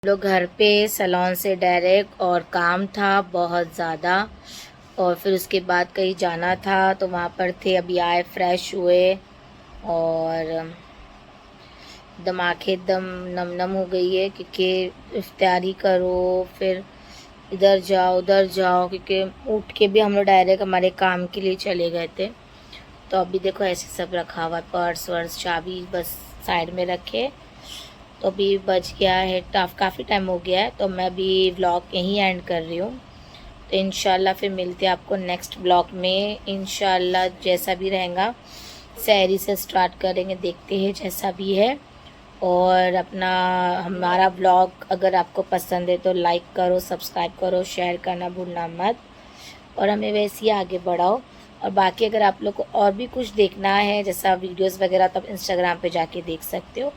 लोग घर पे सैलून से डायरेक्ट और काम था बहुत ज़्यादा और फिर उसके बाद कहीं जाना था तो वहाँ पर थे। अभी आए, फ्रेश हुए और आँखें एकदम नम नम हो गई है क्योंकि इफ्तारी करो फिर इधर जाओ उधर जाओ, क्योंकि उठ के भी हम लोग डायरेक्ट हमारे काम के लिए चले गए थे। तो अभी देखो ऐसे सब रखा हुआ है, पर्स वर्स चाबी बस साइड में रखे। तो अभी बज गया है काफ़ी टाइम हो गया है, तो मैं भी व्लॉग यहीं एंड कर रही हूँ। तो इंशाल्लाह फिर मिलते हैं आपको नेक्स्ट व्लॉग में। इंशाल्लाह जैसा भी रहेगा सहरी से स्टार्ट करेंगे, देखते हैं जैसा भी है। और अपना हमारा व्लॉग अगर आपको पसंद है तो लाइक करो, सब्सक्राइब करो, शेयर करना भूलना मत और हमें वैसे ही आगे बढ़ाओ। और बाकी अगर आप लोग को और भी कुछ देखना है जैसा वीडियोस वगैरह, तो आप इंस्टाग्राम पे जाके देख सकते हो।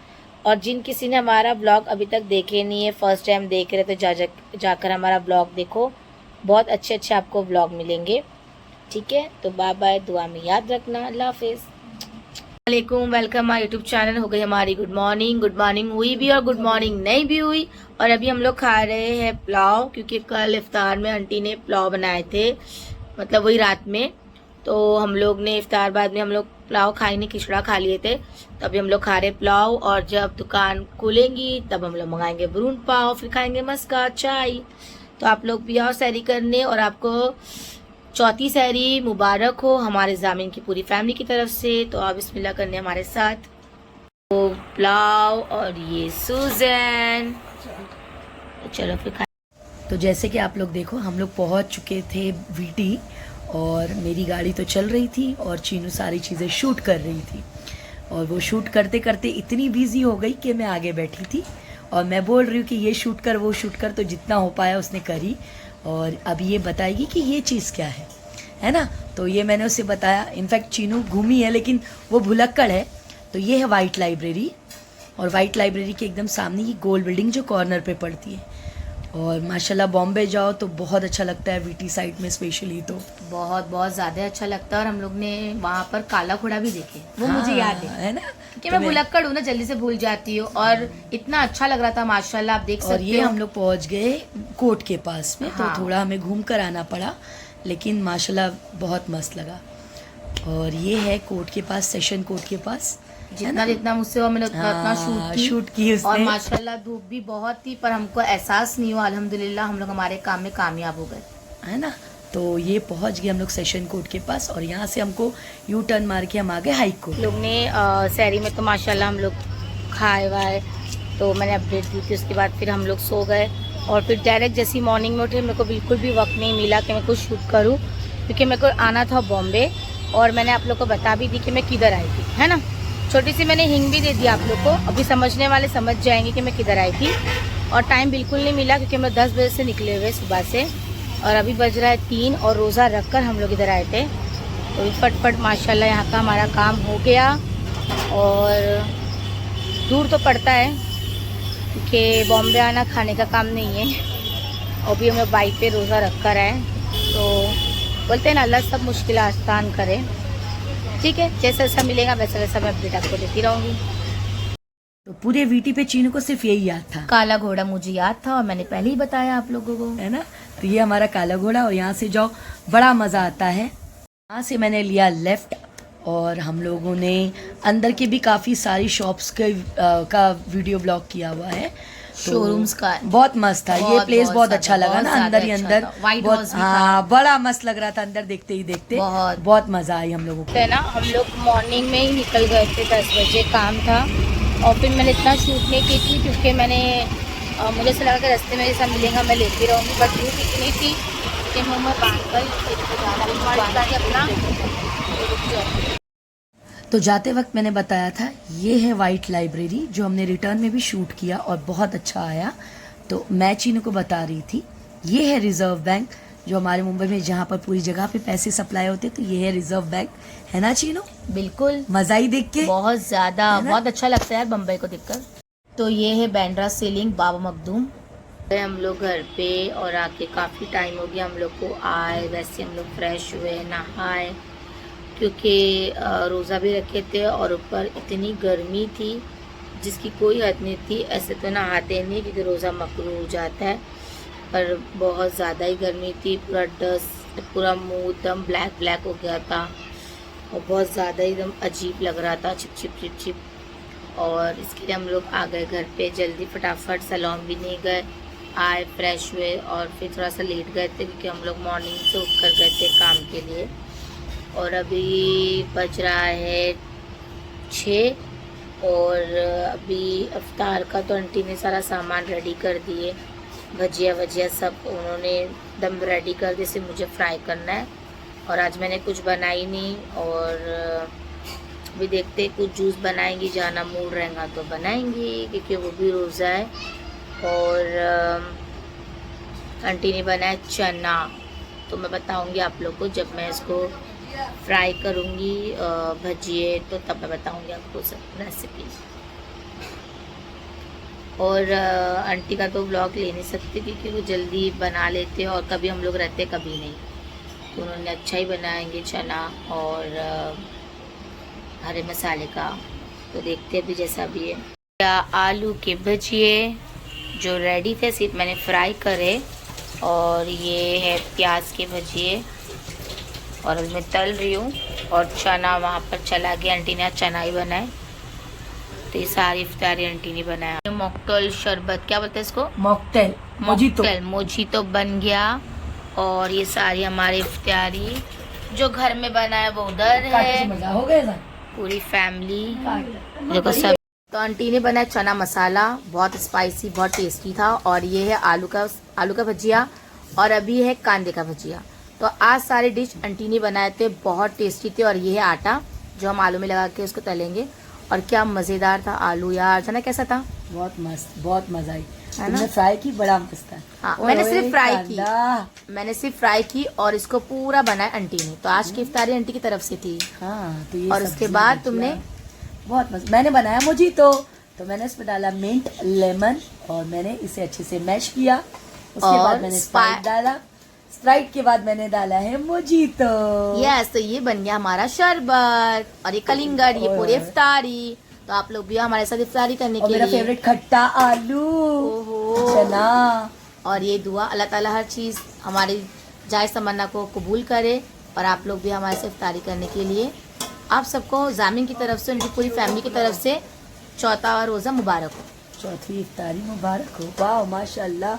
और जिन किसी ने हमारा ब्लॉग अभी तक देखे नहीं है, फर्स्ट टाइम देख रहे तो जाकर हमारा ब्लॉग देखो, बहुत अच्छे आपको ब्लॉग मिलेंगे। ठीक है, तो बाय बाय, दुआ में याद रखना, अल्लाह हाफिज़। वालेकुम, वेलकम माय यूट्यूब चैनल। हो गई हमारी गुड मॉर्निंग हुई भी और गुड मॉर्निंग नहीं भी हुई। और अभी हम लोग खा रहे हैं पुलाव, क्योंकि कल इफ्तार में आंटी ने पुलाव बनाए थे, मतलब वही रात में। तो हम लोग ने इफ्तार बाद में हम लोग पुलाव खाई नहीं, खिचड़ा खा लिए थे। तो अभी हम लोग खा रहे पुलाव और जब दुकान खुलेंगी तब हम लोग मंगाएंगे ब्रून पाव, फिर खाएंगे मस्का चाय। तो आप लोग भी आओ सहरी करने और आपको चौथी सहरी मुबारक हो हमारे जामिन की पूरी फैमिली की तरफ से। तो आप बिस्मिल्लाह करने हमारे साथ। तो पुलाव और ये सूजन, चलो फिर खाए। तो जैसे कि आप लोग देखो हम लोग पहुंच चुके थे वीटी और मेरी गाड़ी तो चल रही थी और चीनू सारी चीज़ें शूट कर रही थी। और वो शूट करते करते इतनी बिजी हो गई कि मैं आगे बैठी थी और मैं बोल रही हूँ कि ये शूट कर वो शूट कर, तो जितना हो पाया उसने करी। और अब ये बताएगी कि ये चीज़ क्या है ना। तो ये मैंने उसे बताया। इनफैक्ट चीनू घूमी है लेकिन वो भुलक्कड़ है। तो ये है वाइट लाइब्रेरी और वाइट लाइब्रेरी के एकदम सामने ये गोल बिल्डिंग जो कॉर्नर पे पड़ती है। और माशाल्लाह बॉम्बे जाओ तो बहुत अच्छा लगता है, वीटी साइड में स्पेशली तो बहुत बहुत ज़्यादा अच्छा लगता है। और हम लोग ने वहाँ पर काला घोड़ा भी देखे, वो हाँ, मुझे याद है ना, कि मैं भुलक्कड़ हूँ ना, जल्दी से भूल जाती हूँ। और इतना अच्छा लग रहा था माशाल्लाह, आप देख सकते हो। और ये हम लोग पहुँच गए कोर्ट के पास में। हाँ। तो थोड़ा हमें घूम कर आना पड़ा लेकिन माशाल्लाह बहुत मस्त लगा। और ये है कोर्ट के पास, सेशन कोर्ट के पास। जितना मुझसे हुआ मैंने उतना शूट की उसने। और माशाल्लाह धूप भी बहुत थी पर हमको एहसास नहीं हुआ। अल्हम्दुलिल्लाह हम लोग हमारे काम में कामयाब हो गए, है ना। तो ये पहुंच गए हम लोग सेशन कोर्ट के पास और यहाँ से हमको यू टर्न मार के हम आ गए हाई कोर्ट। लोग ने सहरी में तो माशाल्लाह हम लोग खाए वाए, तो मैंने अपडेट दी थी। उसके बाद फिर हम लोग सो गए और फिर डायरेक्ट जैसी मॉर्निंग में उठे, मेरे को बिल्कुल भी वक्त नहीं मिला कि मैं कुछ शूट करूँ, क्योंकि मेरे को आना था बॉम्बे। और मैंने आप लोग को बता भी दी कि मैं किधर आई थी, है ना। छोटी सी मैंने हिंग भी दे दी आप लोग को, अभी समझने वाले समझ जाएंगे कि मैं किधर आई थी। और टाइम बिल्कुल नहीं मिला क्योंकि हम लोग 10 बजे से निकले हुए सुबह से और अभी बज रहा है 3 और रोज़ा रख कर हम लोग इधर आए थे। तो फटफट माशाल्लाह यहाँ का हमारा काम हो गया। और दूर तो पड़ता है क्योंकि बॉम्बे आना खाने का काम नहीं है। और भी हम लोग बाइक पे रोज़ा रख कर आए। तो बोलते हैं ना अल्लाह सब मुश्किल आसान करे। ठीक है, जैसा जैसा मिलेगा वैसा वैसा मैं अपडेट आपको देती रहूँगी। तो पूरे वीटी पे चीनू को सिर्फ यही याद था, काला घोड़ा मुझे याद था और मैंने पहले ही बताया आप लोगों को, है ना। तो ये हमारा काला घोड़ा और यहाँ से जाओ बड़ा मज़ा आता है। यहाँ से मैंने लिया लेफ्ट और हम लोगों ने अंदर के भी काफ़ी सारी शॉप्स का वीडियो ब्लॉग किया हुआ है। शोरूम्स का बहुत मस्त था ये प्लेस, बहुत अच्छा लगा ना। अंदर ही अंदर व्हाइट हाउस भी था, हाँ बड़ा मस्त लग रहा था अंदर देखते ही देखते। बहुत मज़ा आई हम लोगों को, है ना। हम लोग मॉर्निंग में ही निकल गए थे, 10 बजे काम था। और फिर मैंने इतना शूट नहीं की थी क्योंकि मैंने मुझे ऐसा लगा कि रास्ते में जैसा मिलेगा मैं लेती रहूँगी, बट धूप इतनी थी कि मुँह में बांध कर अपना। तो जाते वक्त मैंने बताया था ये है वाइट लाइब्रेरी जो हमने रिटर्न में भी शूट किया और बहुत अच्छा आया। तो मैं चीनू को बता रही थी ये है रिजर्व बैंक, जो हमारे मुंबई में जहाँ पर पूरी जगह पे पैसे सप्लाई होते, तो ये है रिजर्व बैंक, है ना चीनू। बिल्कुल मजा ही देख के बहुत ज्यादा, बहुत अच्छा लगता है बम्बई को देखकर। तो ये है बैंड्रा सीलिंग बाबा मखदूम। हम लोग घर पे और आके काफ़ी टाइम हो गया हम लोग को आए। वैसे हम लोग फ्रेश हुए, नहाए, क्योंकि रोज़ा भी रखे थे और ऊपर इतनी गर्मी थी जिसकी कोई हद नहीं थी। ऐसे तो नहाते नहीं क्योंकि रोज़ा मकरूह हो जाता है, पर बहुत ज़्यादा ही गर्मी थी। पूरा डस्ट, पूरा मुंह एकदम ब्लैक ब्लैक हो गया था और बहुत ज़्यादा एकदम अजीब लग रहा था, चिप चिप चिप चिप। और इसके लिए हम लोग आ गए घर पे जल्दी, फटाफट सैलून भी नहीं गए, आए फ्रेश हुए और फिर थोड़ा सा लेट गए थे क्योंकि हम लोग मॉर्निंग से उठ कर गए थे काम के लिए। और अभी बज रहा है 6 और अभी अफ्तार का तो आंटी ने सारा सामान रेडी कर दिए, भजिया वजिया सब उन्होंने दम रेडी कर दिए, सिर्फ मुझे फ्राई करना है। और आज मैंने कुछ बनाई नहीं और अभी देखते कुछ जूस बनाएंगी, जाना मूड रहेगा तो बनाएंगी क्योंकि वो भी रोज़ा है। और आंटी ने बनाया चना, तो मैं बताऊंगी आप लोग को जब मैं इसको फ्राई करूंगी भजिए, तो तब मैं बताऊंगी आपको सब रेसिपी। और आंटी का तो व्लॉग ले नहीं सकती क्योंकि वो जल्दी बना लेते हैं और कभी हम लोग रहते कभी नहीं, तो उन्होंने अच्छा ही बनाएंगे चना और हरे मसाले का। तो देखते हैं अभी जैसा भी है। आलू के भजिए जो रेडी थे सिर्फ मैंने फ्राई करे, और ये है प्याज के भजिए और मैं तल रही हूँ। और चना वहाँ पर चला गया, आंटी ने आज चना ही बनाए, तो ये सारी इफ्तारी आंटी ने बनाया। मॉकटेल शरबत क्या बोलते हैं इसको, मॉकटेल मोजीतो बन गया। और ये सारी हमारी इफ्तारी जो घर में बना है वो उधर है, मजा हो गया पूरी फैमिली देखो सब। तो आंटी ने बनाया चना मसाला, बहुत स्पाइसी बहुत टेस्टी था। और ये है आलू का भजिया और अभी है कांदे का भजिया। तो आज सारे डिश आंटी ने बनाए थे, बहुत टेस्टी थे। और ये है आटा जो हम आलू में लगा के उसको तलेंगे। और क्या मज़ेदार था आलू यार, जाना कैसा था, बहुत मस्त, बहुत मजा आई। तुमने फ्राई की, बड़ा मस्त था। हाँ मैंने सिर्फ फ्राई की और इसको पूरा बनाया आंटी ने। तो आज की इफ्तारी आंटी की तरफ से थी। हाँ, तो ये और उसके बाद तुमने बहुत मस्त, मैंने बनाया मोजीतो, तो मैंने इसमें डाला मिंट लेमन और मैंने इसे अच्छे से मैश किया। उसके बाद मैंने स्प्राइट डाला, स्प्राइट के बाद मैंने डाला है मोजीतो। यस, तो ये बन गया हमारा शरबत और ये कलिंगड़, ये पूरी इफ्तारी। तो आप लोग भी हमारे साथ इफ्तारी करने के लिए। मेरा फेवरेट खट्टा आलू चना। और ये दुआ अल्लाह ताला हर चीज़ हमारी जायज़ तमन्ना को कबूल करे। और आप लोग भी हमारे साथ इफ्तारी करने के लिए, आप सबको जामिन की तरफ से, उनकी पूरी फैमिली की तरफ से चौथा रोज़ा मुबारक हो, चौथी इफ्तारी मुबारक हो। वाह माशाल्लाह,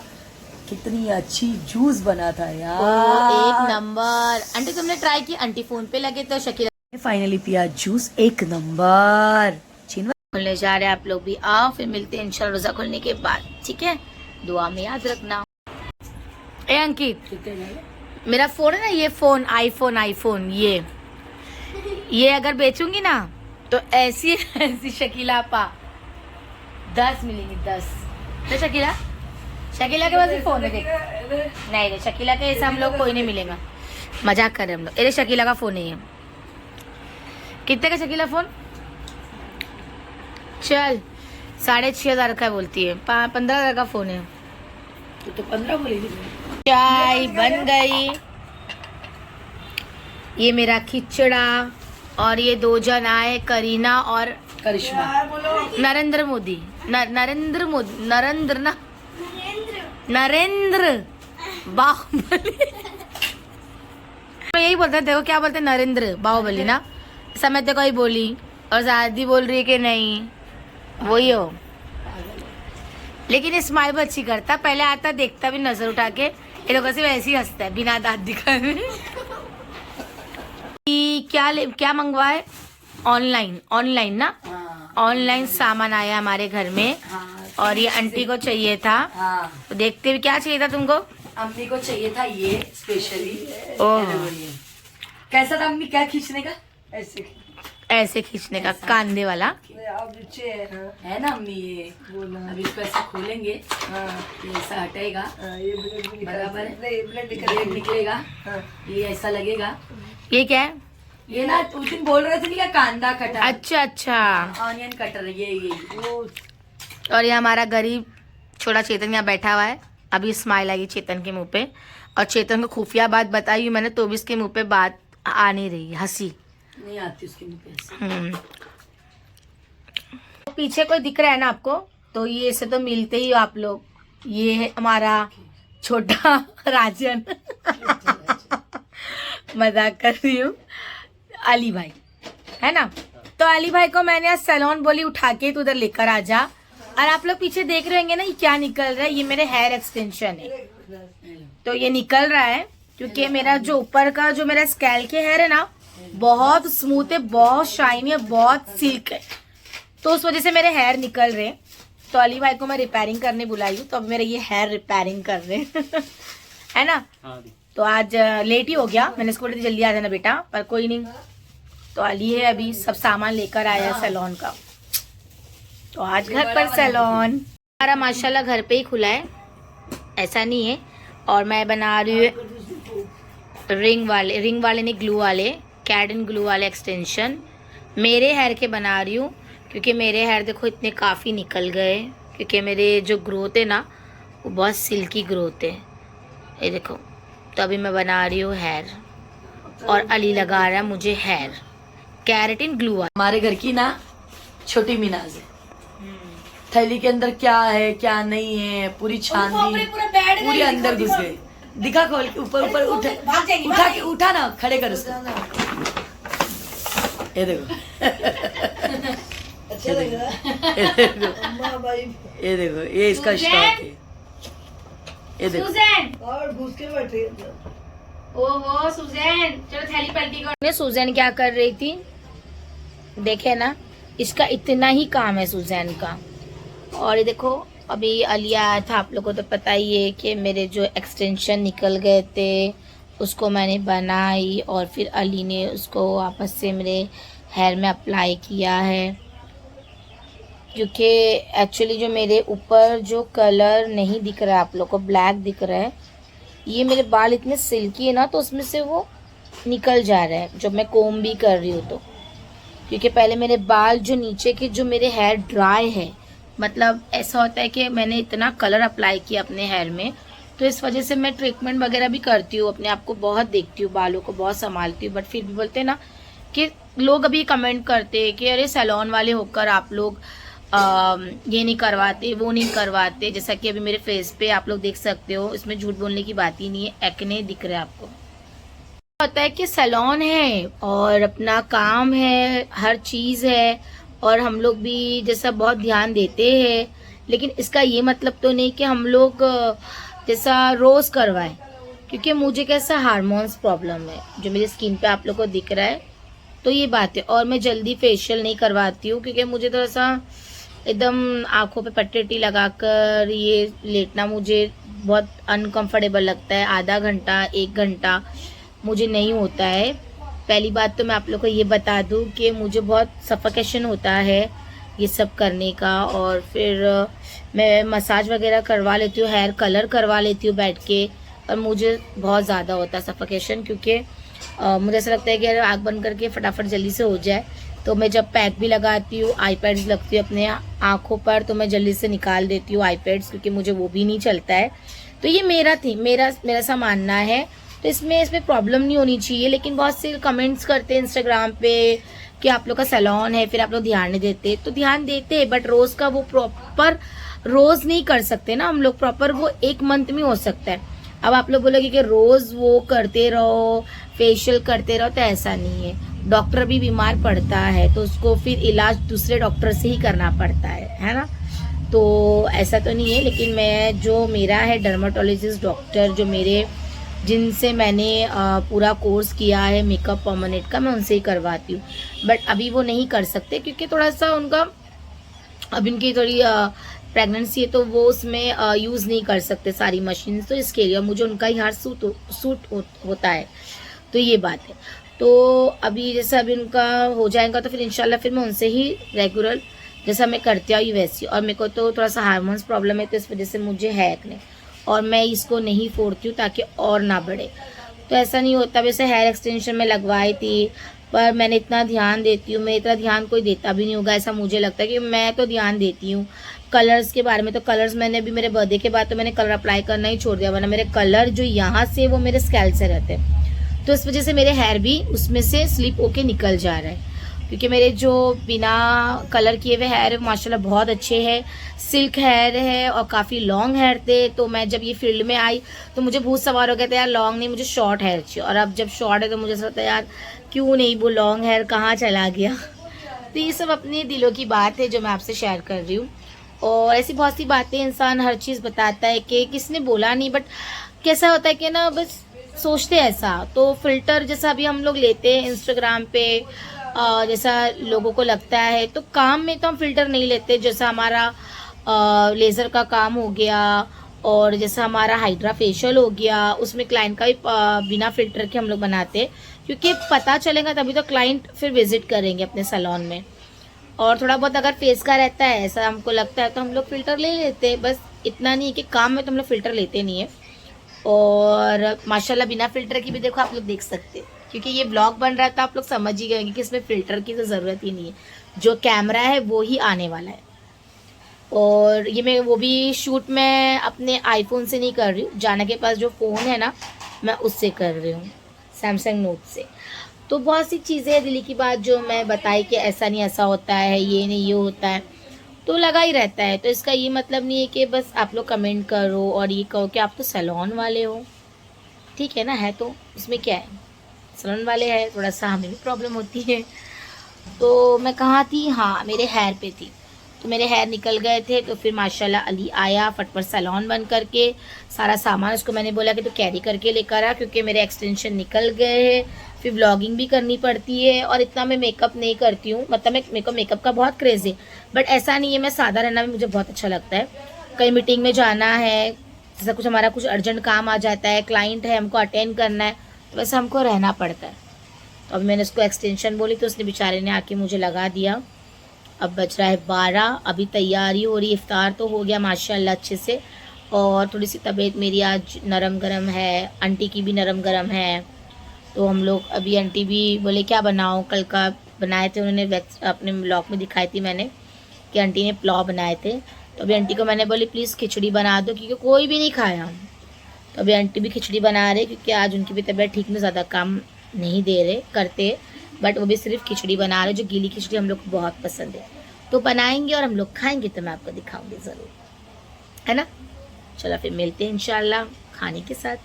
कितनी अच्छी जूस बना था यार, एक नंबर। आंटी तुमने ट्राई की, आंटी फोन पे लगे तो शकीला फाइनली पिया जूस, एक नंबर। खुलने जा रहे हैं, आप लोग भी आओ, फिर मिलते हैं इंशाल्लाह रोजा खुलने के बाद, ठीक है। दुआ में याद रखना। ए अंकित, मेरा फोन है ना, ये फोन आईफोन ये अगर बेचूंगी ना तो ऐसी ऐसी शकीला पा 10 मिलेंगी, 10। तो शकीला के पास भी फोन है, देख। नहीं शकीला के ऐसा हम लोग कोई नहीं मिलेगा, मजाक कर रहे हम लोग। अरे शकीला का फोन नहीं है। कितने का शकीला फोन? चल 6,500 का बोलती है, 15,000 का फोन है। तो 15 बोलेगी। चाय बन गई, ये मेरा खिचड़ा। और ये 2 जन आए, करीना और करिश्मा। नरेंद्र बाहुबली। यही बोलते देखो, क्या बोलते नरेंद्र बाहुबली ना, समय तो कोई बोली और शादी बोल रही है कि नहीं, वही हो। लेकिन ये स्माइल भी अच्छी करता, पहले आता देखता भी नजर उठा के, ये लोगों से वैसे ही हंसता है बिना दांत दिखाए। क्या मंगवाए? ऑनलाइन ना, ऑनलाइन सामान आया हमारे घर में। और ये आंटी को चाहिए था। तो देखते हुए, क्या चाहिए था तुमको? अम्मी को चाहिए था ये स्पेशली। कैसा था अम्मी, क्या खींचने का? ऐसे खींचने का, कांधे वाला है ना अम्मी। ये अभी इसको ऐसे खोलेंगे, ये ऐसा हटेगा, बराबर ब्लेड निकलेगा, ये ऐसा लगेगा। ये क्या है? ये ना उस दिन बोल रहे थे क्या, कांदा कटर। अच्छा ऑनियन कटर, ये और ये हमारा गरीब छोटा चेतन यहाँ बैठा हुआ है। अभी स्माइल आई चेतन के मुंह पे, और चेतन को खुफिया बात बताई मैंने, तो भी इसके मुंह पे बात आ नहीं रही, हंसी नहीं आती उसके मुंह पे। पीछे कोई दिख रहा है ना आपको, तो ये से तो मिलते ही हो आप लोग, ये है हमारा छोटा राजन। मजाक कर रही हूँ, अली भाई है ना। तो अली भाई को मैंने आज सैलून बोली उठा के तो उधर लेकर आ जा। और आप लोग पीछे देख रहे होंगे ना, ये क्या निकल रहा है, ये मेरे हेयर एक्सटेंशन है। तो ये निकल रहा है क्योंकि मेरा जो ऊपर का जो मेरा स्कैल के हेयर है ना, बहुत स्मूथ है, बहुत शाइनी है, बहुत सिल्क है, तो उस वजह से मेरे हेयर निकल रहे हैं। तो अली भाई को मैं रिपेयरिंग करने बुलाई हूँ, तो अब मेरे ये हेयर रिपेयरिंग कर रहे हैं। है ना। तो आज लेट ही हो गया, मैंने इसको बोला जल्दी आ जाना बेटा, पर कोई नहीं। तो अली है अभी सब सामान लेकर आया है सैलून का, तो आज घर पर सैलून हमारा माशाल्लाह घर पे ही खुला है, ऐसा नहीं है। और मैं बना रही हूँ रिंग वाले नहीं, ग्लू वाले, कैड एंड ग्लू वाले एक्सटेंशन मेरे हेयर के बना रही हूँ, क्योंकि मेरे हेयर देखो इतने काफ़ी निकल गए, क्योंकि मेरे जो ग्रोथ है ना वो बहुत सिल्की ग्रोथ है, ये देखो। तो अभी मैं बना रही हूँ हेयर, और अली लगा रहा है मुझे हेयर कैरेटिन ग्लू वाला। हमारे घर की ना छोटी मिनाज है, थैली के अंदर क्या है क्या नहीं है पूरी छान दी, पूरी अंदर घुस गई। दिखा खोल के, ऊपर ऊपर उठा के उठा ना, खड़े कर उसको। ये देखो, ये देखो, ये इसका स्टॉक है, ये देखो। और घुस के बैठे ओहो सुजैन, चलो थैली पलटी कर। सुजैन क्या कर रही थी देखे ना, इसका इतना ही काम है सुजैन का। और ये देखो अभी अली आया था, आप लोगों को तो पता ही है कि मेरे जो एक्सटेंशन निकल गए थे उसको मैंने बनाई, और फिर अली ने उसको वापस से मेरे हेयर में अप्लाई किया है, क्योंकि एक्चुअली जो मेरे ऊपर जो कलर नहीं दिख रहा है आप लोग को, ब्लैक दिख रहा है, ये मेरे बाल इतने सिल्की है ना, तो उसमें से वो निकल जा रहा है जब मैं कोम भी कर रही हूँ तो। क्योंकि पहले मेरे बाल जो नीचे के जो मेरे हेयर ड्राई है, मतलब ऐसा होता है कि मैंने इतना कलर अप्लाई किया अपने हेयर में, तो इस वजह से मैं ट्रीटमेंट वगैरह भी करती हूँ, अपने आप को बहुत देखती हूँ, बालों को बहुत संभालती हूँ। बट फिर भी बोलते हैं ना कि लोग अभी कमेंट करते हैं कि अरे सैलून वाले होकर आप लोग ये नहीं करवाते, वो नहीं करवाते। जैसा कि अभी मेरे फेस पे आप लोग देख सकते हो, इसमें झूठ बोलने की बात ही नहीं है, एक्ने दिख रहा है आपको। होता है कि सैलून है और अपना काम है, हर चीज़ है, और हम लोग भी जैसा बहुत ध्यान देते हैं, लेकिन इसका ये मतलब तो नहीं कि हम लोग जैसा रोज़ करवाएं, क्योंकि मुझे कैसा हार्मोन्स प्रॉब्लम है जो मेरी स्किन पे आप लोग को दिख रहा है, तो ये बात है। और मैं जल्दी फेशियल नहीं करवाती हूँ, क्योंकि मुझे थोड़ा सा एकदम आँखों पे पट्टी लगाकर ये लेटना मुझे बहुत अनकंफर्टेबल लगता है। आधा घंटा 1 घंटा मुझे नहीं होता है। पहली बात तो मैं आप लोग को ये बता दूं कि मुझे बहुत सफोकेशन होता है ये सब करने का, और फिर मैं मसाज वगैरह करवा लेती हूँ, हेयर कलर करवा लेती हूँ बैठ के, और मुझे बहुत ज़्यादा होता है सफोकेशन, क्योंकि मुझे ऐसा लगता है कि अगर आँख बंद करके फटाफट जल्दी से हो जाए। तो मैं जब पैक भी लगाती हूँ, आई पैड्स लगती हूँ अपने आँखों पर, तो मैं जल्दी से निकाल देती हूँ आई पैड्स, क्योंकि मुझे वो भी नहीं चलता है। तो ये मेरा सा मानना है, तो इसमें प्रॉब्लम नहीं होनी चाहिए। लेकिन बहुत से कमेंट्स करते हैं इंस्टाग्राम पे कि आप लोग का सैलून है, फिर आप लोग ध्यान नहीं देते। तो ध्यान देते हैं, बट रोज़ का वो प्रॉपर रोज़ नहीं कर सकते ना हम लोग, प्रॉपर वो 1 मंथ में हो सकता है। अब आप लोग बोलोगे कि रोज़ वो करते रहो, फेशियल करते रहो, तो ऐसा नहीं है। डॉक्टर भी बीमार पड़ता है तो उसको फिर इलाज दूसरे डॉक्टर से ही करना पड़ता है ना। तो ऐसा तो नहीं है, लेकिन मैं जो मेरा है डर्माटोलॉजिस्ट डॉक्टर जो मेरे जिनसे मैंने पूरा कोर्स किया है मेकअप परमानेंट का, मैं उनसे ही करवाती हूँ। बट अभी वो नहीं कर सकते क्योंकि थोड़ा सा उनका अब इनकी थोड़ी प्रेगनेंसी है, तो वो उसमें यूज़ नहीं कर सकते सारी मशीन, तो इसके लिए मुझे उनका ही हार सूट होता है। तो ये बात है। तो अभी जैसा अभी उनका हो जाएगा तो फिर इंशाल्लाह फिर मैं उनसे ही रेगुलर जैसा मैं करती आई वैसी। और मेरे को तो थोड़ा सा हार्मोन्स प्रॉब्लम है, तो इस वजह से मुझे है एक्ने, और मैं इसको नहीं फोड़ती हूँ ताकि और ना बढ़े। तो ऐसा नहीं होता। वैसे हेयर एक्सटेंशन में लगवाई थी, पर मैंने इतना ध्यान देती हूँ, मैं इतना ध्यान कोई देता भी नहीं होगा ऐसा मुझे लगता है, कि मैं तो ध्यान देती हूँ। कलर्स के बारे में तो कलर्स मैंने अभी मेरे बर्थडे के बाद तो मैंने कलर अप्लाई करना ही छोड़ दिया, वरना मेरे कलर जो यहाँ से वो मेरे स्कैल्प से रहते हैं, तो इस वजह से मेरे हेयर भी उसमें से स्लिप होके निकल जा रहा है। क्योंकि मेरे जो बिना कलर किए हुए हेयर माशाल्लाह बहुत अच्छे हैं, सिल्क हेयर है और काफ़ी लॉन्ग हेयर थे। तो मैं जब ये फील्ड में आई तो मुझे बहुत सवार हो गया था यार लॉन्ग नहीं, मुझे शॉर्ट हेयर चाहिए। और अब जब शॉर्ट है तो मुझे ऐसा होता है यार क्यों नहीं वो लॉन्ग हेयर कहाँ चला गया। तो ये सब अपने दिलों की बात है जो मैं आपसे शेयर कर रही हूँ। और ऐसी बहुत सी बातें इंसान हर चीज़ बताता है कि किसने बोला नहीं, बट कैसा होता है कि ना बस सोचते हैं ऐसा। तो फिल्टर जैसा अभी हम लोग लेते हैं इंस्टाग्राम पे जैसा लोगों को लगता है, तो काम में तो हम फिल्टर नहीं लेते। जैसा हमारा लेज़र का काम हो गया और जैसा हमारा हाइड्रा फेशियल हो गया, उसमें क्लाइंट का भी बिना फिल्टर के हम लोग बनाते हैं, क्योंकि पता चलेगा तभी तो क्लाइंट फिर विजिट करेंगे अपने सैलून में। और थोड़ा बहुत अगर फेस का रहता है ऐसा हमको लगता है तो हम लोग फ़िल्टर ले लेते हैं, बस इतना नहीं है कि काम में तो हम लोग फ़िल्टर लेते नहीं है। और माशाल्लाह बिना फ़िल्टर की भी देखो आप लोग देख सकते हैं, क्योंकि ये ब्लॉग बन रहा था आप लोग समझ ही गए कि इसमें फ़िल्टर की तो ज़रूरत ही नहीं है, जो कैमरा है वो ही आने वाला है। और ये मैं वो भी शूट मैं अपने आईफोन से नहीं कर रही हूँ, जाना के पास जो फ़ोन है ना मैं उससे कर रही हूँ, सैमसंग नोट से। तो बहुत सी चीज़ें हैं दिली की बात जो मैं बताई कि ऐसा नहीं ऐसा होता है, ये नहीं ये होता है, तो लगा ही रहता है। तो इसका ये मतलब नहीं है कि बस आप लोग कमेंट करो और ये कहो कि आप तो सैलून वाले हो, ठीक है ना, है तो इसमें क्या है, सैलून वाले हैं, थोड़ा सा हमें भी प्रॉब्लम होती है। तो मैं कहाँ थी, हाँ मेरे हेयर पे थी। तो मेरे हेयर निकल गए थे, तो फिर माशाल्लाह अली आया फटफट सैलून बंद करके, सारा सामान उसको मैंने बोला कि तो कैरी करके लेकर आ, क्योंकि मेरे एक्सटेंशन निकल गए हैं, फिर व्लॉगिंग भी करनी पड़ती है। और इतना मैं मेकअप नहीं करती हूँ, मतलब मेरे को मेकअप का बहुत क्रेज़ है, बट ऐसा नहीं है, मैं सादा रहना भी मुझे बहुत अच्छा लगता है। कहीं मीटिंग में जाना है, जैसा कुछ हमारा कुछ अर्जेंट काम आ जाता है, क्लाइंट है हमको अटेंड करना है, तो वैसे हमको रहना पड़ता है। तो अब मैंने उसको एक्सटेंशन बोली तो उसने बेचारे ने आके मुझे लगा दिया। अब बज रहा है 12, अभी तैयारी हो रही, इफ्तार तो हो गया माशाल्लाह अच्छे से। और थोड़ी सी तबीयत मेरी आज नरम गरम है, आंटी की भी नरम गरम है। तो हम लोग अभी आंटी भी बोले क्या बनाओ, कल का बनाए थे उन्होंने, अपने ब्लॉग में दिखाई थी मैंने कि आंटी ने पुलाव बनाए थे। तो अभी आंटी को मैंने बोली प्लीज़ खिचड़ी बना दो, क्योंकि कोई भी नहीं खाया। तो अभी आंटी भी खिचड़ी बना रहे, क्योंकि आज उनकी भी तबीयत ठीक नहीं, ज़्यादा काम नहीं दे रहे करते, बट वो भी सिर्फ खिचड़ी बना रहे, जो गीली खिचड़ी हम लोग को बहुत पसंद है। तो बनाएंगे और हम लोग खाएंगे, तो मैं आपको दिखाऊंगी ज़रूर, है ना। चलो फिर मिलते हैं इंशाल्लाह खाने के साथ।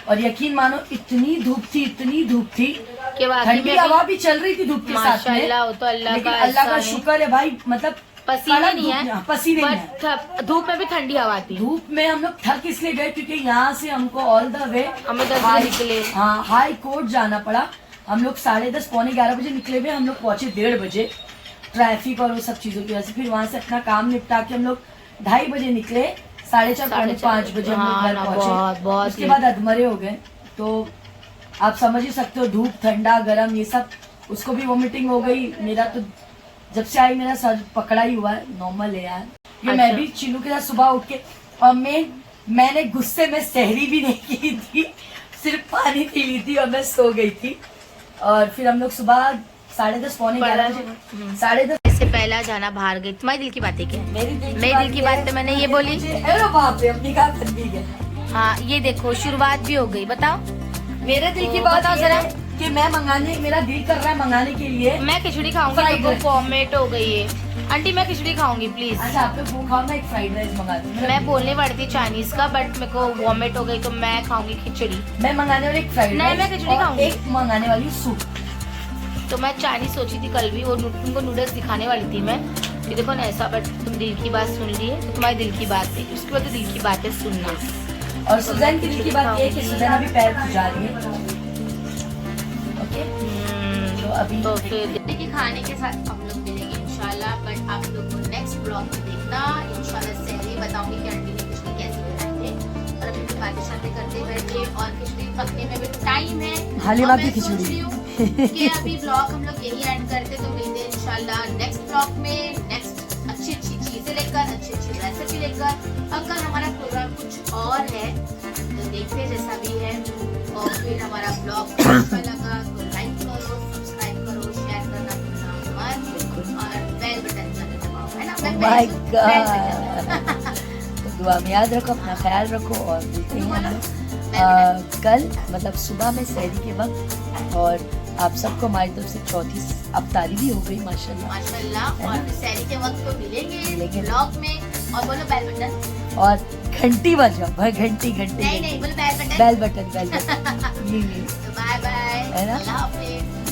और यकीन मानो इतनी धूप थी कि ठंडी हवा भी चल रही थी धूप के साथ में, माशाल्लाह तो अल्लाह का शुक्र है भाई, मतलब पसीने नहीं है, पसीने नहीं है, धूप में भी ठंडी हवा थी। धूप में हम लोग थक इसलिए गए क्योंकि यहाँ से हमको ऑल द वे हमें 10 बजे निकले, हाँ हाई कोर्ट जाना पड़ा। हम लोग 10:30 पौने 11 बजे निकले हुए, हम लोग पहुंचे 1:30 बजे, ट्रैफिक और वो सब चीजों की वजह से। फिर वहाँ से अपना काम निपटा के हम लोग 2:30 बजे निकले, 4:30 पौने 5 बजे हम लोग घर पहुंचे। उसके बाद अधमरे हो गए। तो आप समझ ही सकते हो, धूप ठंडा गरम ये सब, उसको भी वॉमिटिंग हो गई। मेरा तो जब से आई मेरा सर पकड़ा ही हुआ है, नॉर्मल है यार। ये मैं भी चीनू के साथ सुबह उठ के, और मैंने गुस्से में सहरी भी नहीं की थी, सिर्फ पानी पी ली थी और मैं सो गई थी। और फिर हम लोग सुबह 10:30 पौने 11 बजे 10:30 से पहला जाना बाहर गई। तुम्हारी दिल की बातें क्या है? मेरी दिल की बात तो मैंने ये बोली, अरे बाप रे अपनी का भी गए। हाँ ये देखो शुरुआत भी हो गई, बताओ मेरे दिल की बात बताओ जरा कि मैं मंगाने, मेरा दिल कर रहा है मंगाने के लिए। मैं खिचड़ी खाऊंगी, तो वॉमिट हो गई है आंटी, मैं खिचड़ी खाऊंगी प्लीज। अच्छा आप लोग वो खाओ, मैं एक फ्राइड राइस मंगा दूँ। मैं बोलने वाली थी चाइनीज का, बट मेरे को वॉमिट हो गई तो मैं खाऊंगी खिचड़ी। मैं मंगाने वाली एक फ्राइड राइस, मैं खिचड़ी खाऊंगी, एक मंगाने वाली सूप। तो मैं चाइनीज सोची थी कल भी, वो तुमको नूडल्स दिखाने वाली थी मैं, ये देखो ना ऐसा, बट तुम दिल की बात सुन ली है, तो तुम्हारी दिल की बात है, उसके बाद तो दिल की बात है सुनना। और सुजैन की दिल की बात ये है कि सुजैन अभी पैर खुजा रही है। ओके तो अभी तो फिर के खाने के साथ हम लोग मिलेंगे इंशाल्लाह, बट आप लोग को नेक्स्ट ब्लॉग में देखना इंशाल्लाह। सहरी बताऊंगी कि आंटी ने खिचड़ी कैसे बनाई थे, और अभी बातें करते बैठे, और खिचड़ी पकने में भी टाइम है। हालिमा की खिचड़ी कि अभी ब्लॉग हम लोग यही एंड करते, तो मिलते हैं इंशाल्लाह नेक्स्ट ब्लॉग में, नेक्स्ट अच्छी चीजें लेकर, अच्छी रेसिपी लेकर। अगर हमारा प्रोग्राम कुछ और है तो देखते हैं जैसा भी है। और फिर हमारा ब्लॉग अच्छा लगा तो लाइक करो, सब्सक्राइब करो, शेयर करना भूलना मत, और बेल बटन दबाओ, है ना। माय गॉड तो दुआ में याद रखो, अपना ख्याल रखो, और मिलते हैं हम लोग कल, मतलब सुबह में सहरी के वक्त। और आप सबको हमारी तरफ से चौथी अफ्तारी भी हो गई माशाल्लाह। माशाल्लाह। और सहरी के वक्त तो मिलेंगे मिलेंगे। ब्लॉग में। और बोलो बेल बटन। और घंटी बजाओ भाई, घंटी घंटी नहीं नहीं बोलो बेल बटन। बेल बटन ये तो बाय बाय, है ना? अल्लाह हाफिज।